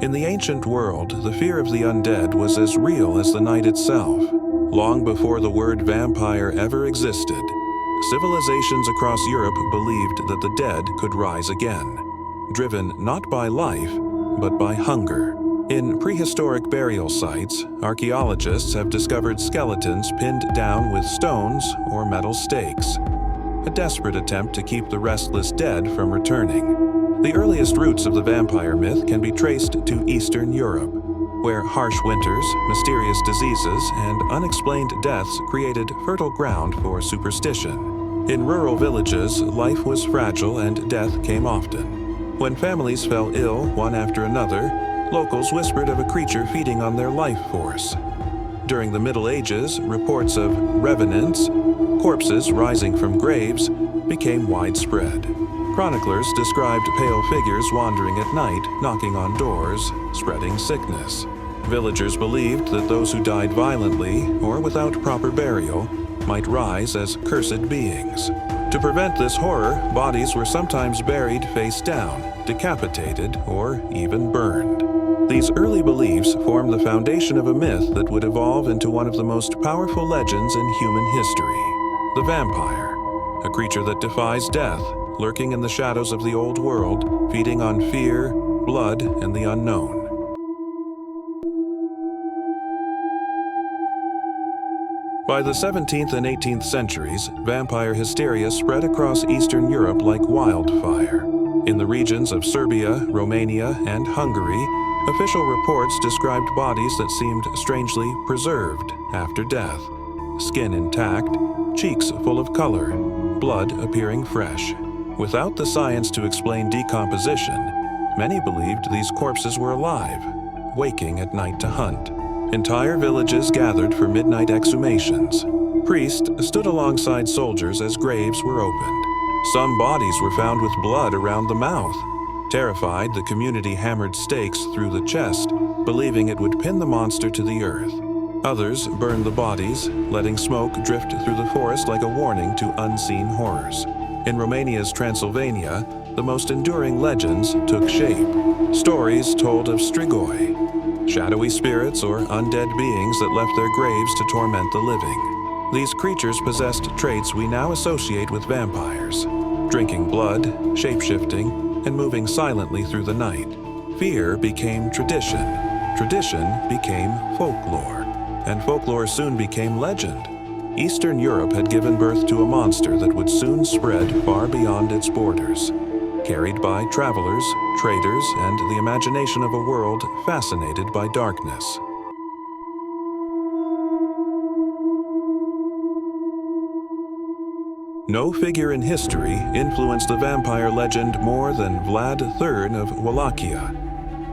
In the ancient world, the fear of the undead was as real as the night itself. Long before the word vampire ever existed, civilizations across Europe believed that the dead could rise again, driven not by life, but by hunger. In prehistoric burial sites, archaeologists have discovered skeletons pinned down with stones or metal stakes, a desperate attempt to keep the restless dead from returning. The earliest roots of the vampire myth can be traced to Eastern Europe, where harsh winters, mysterious diseases, and unexplained deaths created fertile ground for superstition. In rural villages, life was fragile and death came often. When families fell ill one after another, locals whispered of a creature feeding on their life force. During the Middle Ages, reports of revenants, corpses rising from graves, became widespread. Chroniclers described pale figures wandering at night, knocking on doors, spreading sickness. Villagers believed that those who died violently or without proper burial might rise as cursed beings. To prevent this horror, bodies were sometimes buried face down, decapitated, or even burned. These early beliefs formed the foundation of a myth that would evolve into one of the most powerful legends in human history: the vampire, a creature that defies death, lurking in the shadows of the old world, feeding on fear, blood, and the unknown. By the 17th and 18th centuries, vampire hysteria spread across Eastern Europe like wildfire. In the regions of Serbia, Romania, and Hungary, official reports described bodies that seemed strangely preserved after death, skin intact, cheeks full of color, blood appearing fresh. Without the science to explain decomposition, many believed these corpses were alive, waking at night to hunt. Entire villages gathered for midnight exhumations. Priests stood alongside soldiers as graves were opened. Some bodies were found with blood around the mouth. Terrified, the community hammered stakes through the chest, believing it would pin the monster to the earth. Others burned the bodies, letting smoke drift through the forest like a warning to unseen horrors. In Romania's Transylvania, the most enduring legends took shape. Stories told of strigoi, shadowy spirits or undead beings that left their graves to torment the living. These creatures possessed traits we now associate with vampires: drinking blood, shape-shifting, and moving silently through the night. Fear became tradition. Tradition became folklore. And folklore soon became legend. Eastern Europe had given birth to a monster that would soon spread far beyond its borders, carried by travelers, traders, and the imagination of a world fascinated by darkness. No figure in history influenced the vampire legend more than Vlad III of Wallachia,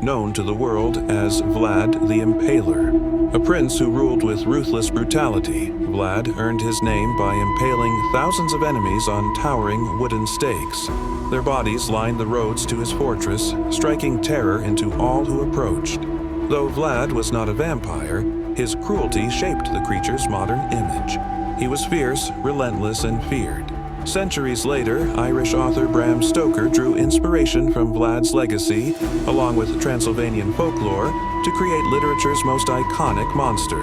known to the world as Vlad the Impaler. A prince who ruled with ruthless brutality, Vlad earned his name by impaling thousands of enemies on towering wooden stakes. Their bodies lined the roads to his fortress, striking terror into all who approached. Though Vlad was not a vampire, his cruelty shaped the creature's modern image. He was fierce, relentless, and feared. Centuries later, Irish author Bram Stoker drew inspiration from Vlad's legacy, along with Transylvanian folklore, to create literature's most iconic monster,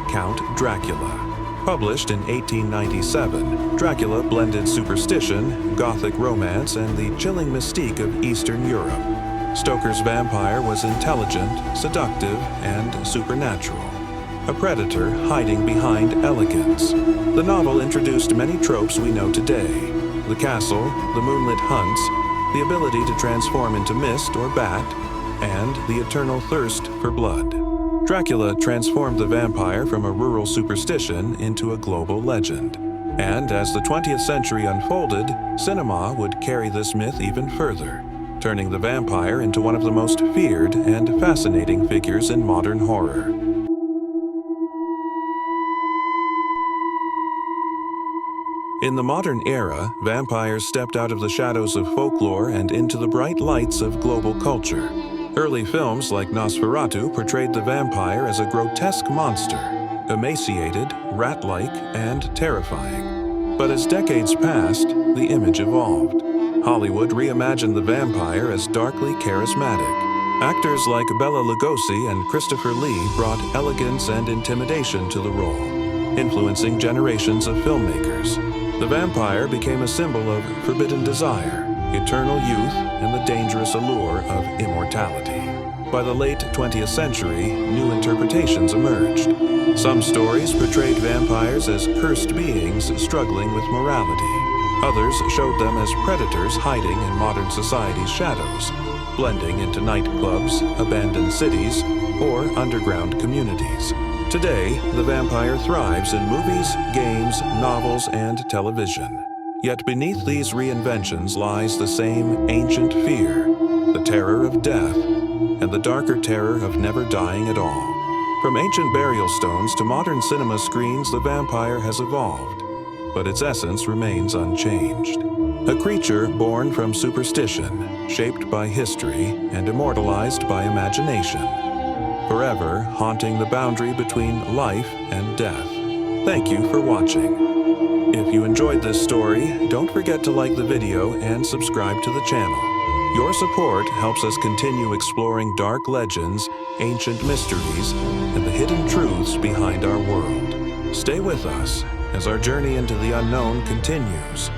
Count Dracula. Published in 1897, Dracula blended superstition, Gothic romance, and the chilling mystique of Eastern Europe. Stoker's vampire was intelligent, seductive, and supernatural, a predator hiding behind elegance. The novel introduced many tropes we know today: the castle, the moonlit hunts, the ability to transform into mist or bat, and the eternal thirst for blood. Dracula transformed the vampire from a rural superstition into a global legend. And as the 20th century unfolded, cinema would carry this myth even further, turning the vampire into one of the most feared and fascinating figures in modern horror. In the modern era, vampires stepped out of the shadows of folklore and into the bright lights of global culture. Early films like Nosferatu portrayed the vampire as a grotesque monster, emaciated, rat-like, and terrifying. But as decades passed, the image evolved. Hollywood reimagined the vampire as darkly charismatic, Actors like Bela Lugosi and Christopher Lee brought elegance and intimidation to the role, influencing generations of filmmakers. The vampire became a symbol of forbidden desire, eternal youth, and the dangerous allure of immortality. By the late 20th century, new interpretations emerged. Some stories portrayed vampires as cursed beings struggling with morality. Others showed them as predators hiding in modern society's shadows, blending into nightclubs, abandoned cities, or underground communities. Today, the vampire thrives in movies, games, novels, and television. Yet beneath these reinventions lies the same ancient fear, the terror of death, and the darker terror of never dying at all. From ancient burial stones to modern cinema screens, the vampire has evolved, but its essence remains unchanged. A creature born from superstition, shaped by history, and immortalized by imagination, forever haunting the boundary between life and death. Thank you for watching. If you enjoyed this story, don't forget to like the video and subscribe to the channel. Your support helps us continue exploring dark legends, ancient mysteries, and the hidden truths behind our world. Stay with us as our journey into the unknown continues.